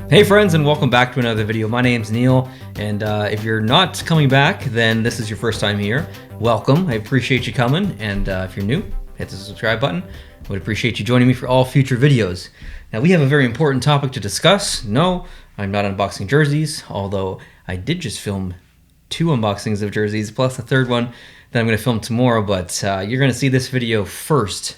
Hey friends, and welcome back to another video. My name's Neil, and if you're not coming back, then this is your first time here. Welcome. I appreciate you coming, and if you're new, hit the subscribe button. I would appreciate you joining me for all future videos. Now, we have a very important topic to discuss. No, I'm not unboxing jerseys, although I did just film 2 unboxings of jerseys, plus a third one that I'm going to film tomorrow, but you're going to see this video first.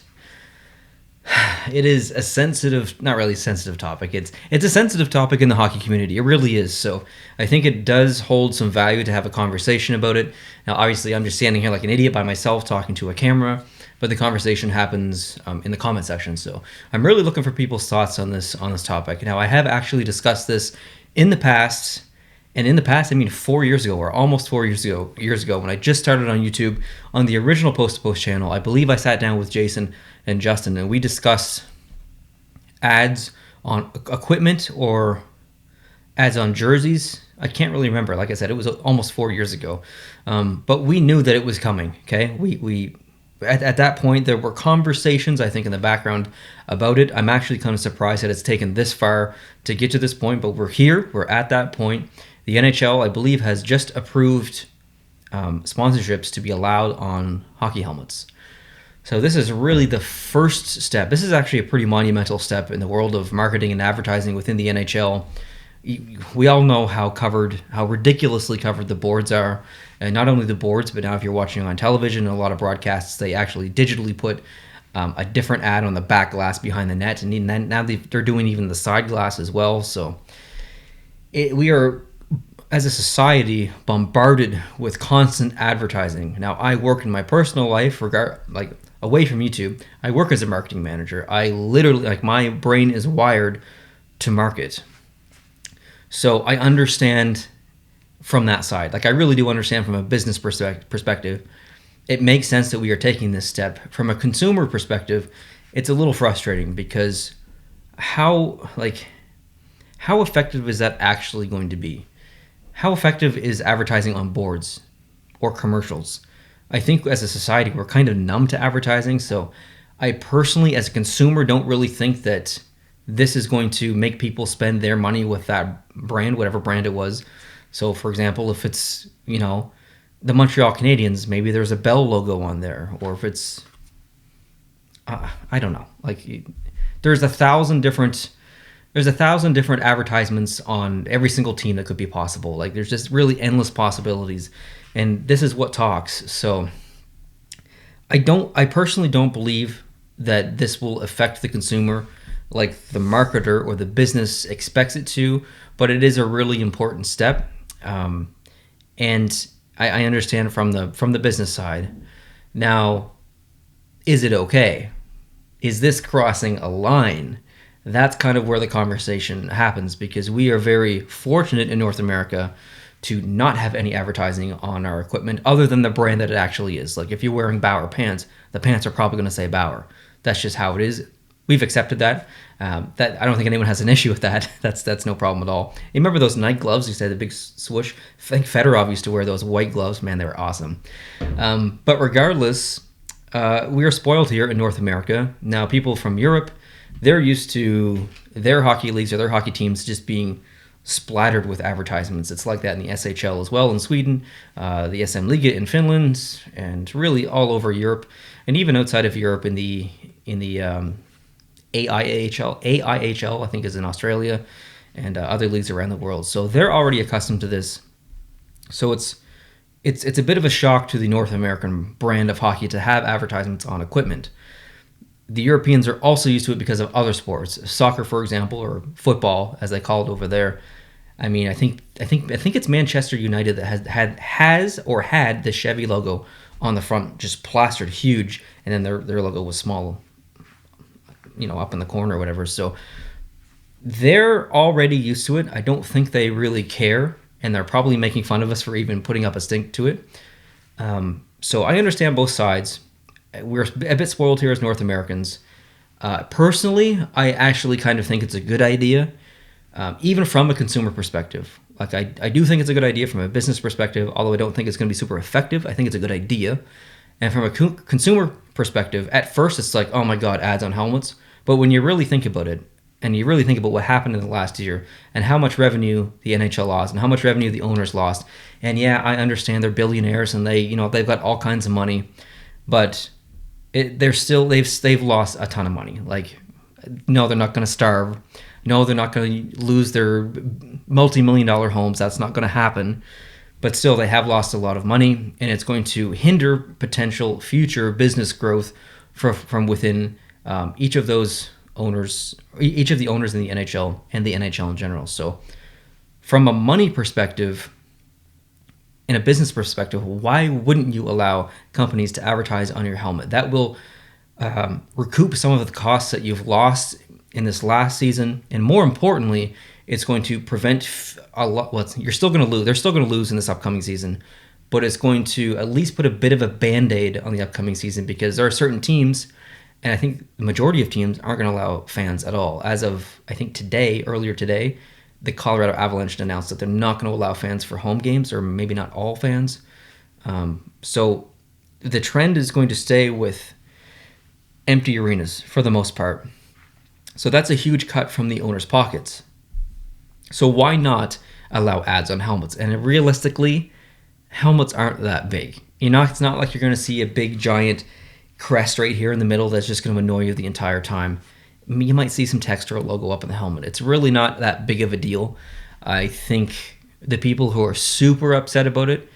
It is a sensitive, not really sensitive topic. It's a sensitive topic in the hockey community. It really is. So I think it does hold some value to have a conversation about it. Now, obviously, I'm just standing here like an idiot by myself talking to a camera, but the conversation happens in the comment section. So I'm really looking for people's thoughts on this topic. Now, I have actually discussed this in the past. And in the past, I mean 4 years ago, or almost 4 years ago, when I just started on YouTube, on the original Post to Post channel, I believe I sat down with Jason and Justin, and we discussed ads on equipment or ads on jerseys. I can't really remember. Like I said, it was almost 4 years ago, but we knew that it was coming. Okay, we at that point there were conversations, I think, in the background about it. I'm actually kind of surprised that it's taken this far to get to this point, but we're here. We're at that point. The NHL, I believe, has just approved sponsorships to be allowed on hockey helmets. So this is really the first step. This is actually a pretty monumental step in the world of marketing and advertising within the NHL. We all know how ridiculously covered the boards are. And not only the boards, but now if you're watching on television, a lot of broadcasts, they actually digitally put a different ad on the back glass behind the net. And now they're doing even the side glass as well. So we are, as a society, bombarded with constant advertising. Now, I work in my personal life, away from YouTube. I work as a marketing manager. I literally, my brain is wired to market. So I understand from that side. I really do understand from a business perspective. It makes sense that we are taking this step. From a consumer perspective, it's a little frustrating because how effective is that actually going to be? How effective is advertising on boards or commercials? I think as a society, we're kind of numb to advertising. So I personally, as a consumer, don't really think that this is going to make people spend their money with that brand, whatever brand it was. So for example, if it's, the Montreal Canadiens, maybe there's a Bell logo on there. Or if it's, I don't know. There's 1,000 different advertisements on every single team that could be possible. There's just really endless possibilities, and this is what talks. So I personally don't believe that this will affect the consumer like the marketer or the business expects it to, but it is a really important step. And I understand from the business side. Now, is it okay? Is this crossing a line? That's kind of where the conversation happens, because we are very fortunate in North America to not have any advertising on our equipment other than the brand that it actually is. If you're wearing Bauer pants, the pants are probably going to say Bauer. That's just how it is. We've accepted that. That I don't think anyone has an issue with that. That's no problem at all. You remember those Nike gloves? You said the big swoosh. I think Fedorov used to wear those white gloves. Man, they were awesome. But regardless, we are spoiled here in North America. Now, people from Europe, they're used to their hockey leagues or their hockey teams just being splattered with advertisements. It's like that in the SHL as well in Sweden, the SM Liga in Finland, and really all over Europe, and even outside of Europe in the AIHL I think is in Australia, and other leagues around the world. So they're already accustomed to this. So it's a bit of a shock to the North American brand of hockey to have advertisements on equipment. The Europeans are also used to it because of other sports, soccer, for example, or football, as they call it over there. I mean, I think it's Manchester United that had the Chevy logo on the front, just plastered huge, and then their logo was small, up in the corner or whatever. So they're already used to it. I don't think they really care, and they're probably making fun of us for even putting up a stink to it. So I understand both sides. We're a bit spoiled here as North Americans. Personally, I actually kind of think it's a good idea, even from a consumer perspective. I do think it's a good idea from a business perspective, although I don't think it's going to be super effective. I think it's a good idea. And from a consumer perspective, at first it's like, oh my God, ads on helmets. But when you really think about it, and you really think about what happened in the last year and how much revenue the NHL lost and how much revenue the owners lost. And yeah, I understand they're billionaires and they've got all kinds of money, but they've lost a ton of money. Like, no, they're not going to starve. No, they're not going to lose their multi-million-dollar homes. That's not going to happen. But still, they have lost a lot of money, and it's going to hinder potential future business growth from within each of the owners in the NHL and the NHL in general. So from a money perspective, in a business perspective, why wouldn't you allow companies to advertise on your helmet? That will recoup some of the costs that you've lost in this last season, and more importantly, it's going to prevent a lot. Well, you're still going to lose. They're still going to lose in this upcoming season, but it's going to at least put a bit of a Band-Aid on the upcoming season, because there are certain teams, and I think the majority of teams aren't going to allow fans at all. As of, I think earlier today, the Colorado Avalanche announced that they're not going to allow fans for home games, or maybe not all fans. So the trend is going to stay with empty arenas for the most part. So that's a huge cut from the owners' pockets. So why not allow ads on helmets? And realistically, helmets aren't that big. It's not like you're going to see a big giant crest right here in the middle that's just going to annoy you the entire time. You might see some text or a logo up in the helmet. It's really not that big of a deal. I think the people who are super upset about it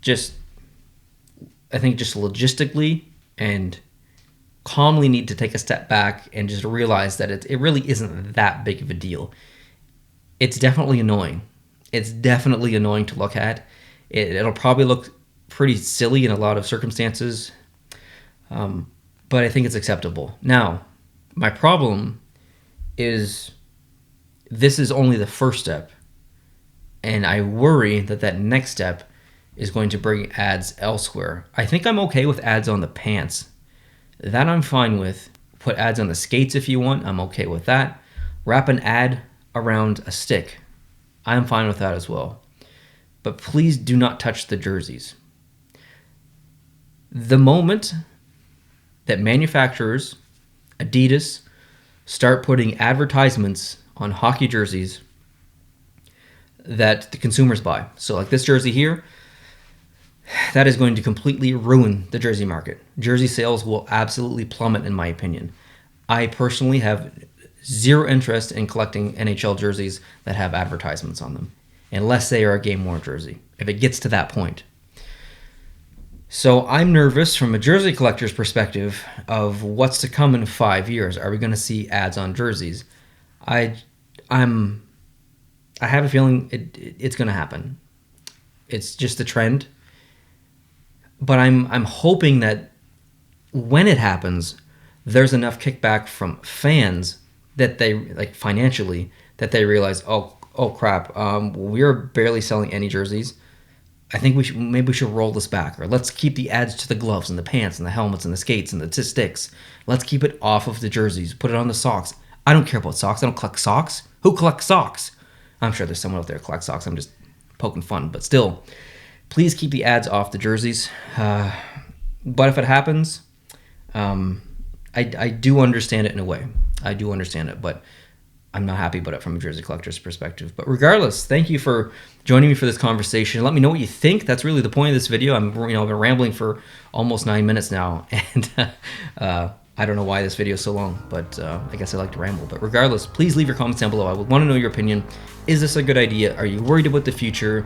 just logistically and calmly need to take a step back and just realize that it really isn't that big of a deal. It's definitely annoying. It's definitely annoying to look at. It'll probably look pretty silly in a lot of circumstances, but I think it's acceptable. Now, my problem is this is only the first step, and I worry that next step is going to bring ads elsewhere. I think I'm okay with ads on the pants. That I'm fine with. Put ads on the skates if you want. I'm okay with that. Wrap an ad around a stick. I'm fine with that as well. But please do not touch the jerseys. The moment that manufacturers, Adidas, start putting advertisements on hockey jerseys that the consumers buy. So like this jersey here, that is going to completely ruin the jersey market. Jersey sales will absolutely plummet, in my opinion. I personally have zero interest in collecting NHL jerseys that have advertisements on them, unless they are a game-worn jersey, if it gets to that point. So I'm nervous from a jersey collector's perspective of what's to come in 5 years. Are we going to see ads on jerseys? I have a feeling it's going to happen. It's just a trend. But I'm hoping that when it happens, there's enough kickback from fans that they, like financially, that they realize, oh crap, we're barely selling any jerseys. I think we should roll this back, or let's keep the ads to the gloves and the pants and the helmets and the skates and the sticks. Let's keep it off of the jerseys. Put it on the socks. I don't care about socks. I don't collect socks. Who collects socks? I'm sure there's someone out there who collects socks. I'm just poking fun, but still. Please keep the ads off the jerseys. But if it happens, I do understand it in a way. I do understand it, but I'm not happy about it from a jersey collector's perspective. But regardless, thank you for joining me for this conversation. Let me know what you think. That's really the point of this video. I've been rambling for almost 9 minutes now, and I don't know why this video is so long, but I guess I like to ramble. But regardless, please leave your comments down below. I would want to know your opinion. Is this a good idea? Are you worried about the future?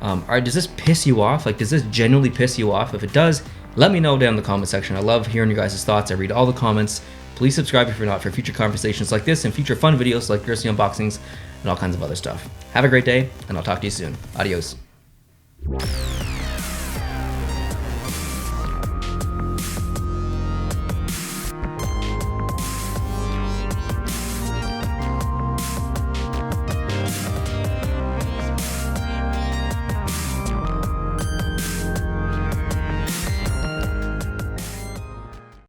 Does this piss you off? Like, does this genuinely piss you off? If it does, let me know down in the comment section. I love hearing your guys' thoughts. I read all the comments. Please subscribe if you're not, for future conversations like this and future fun videos like jersey unboxings and all kinds of other stuff. Have a great day, and I'll talk to you soon. Adios.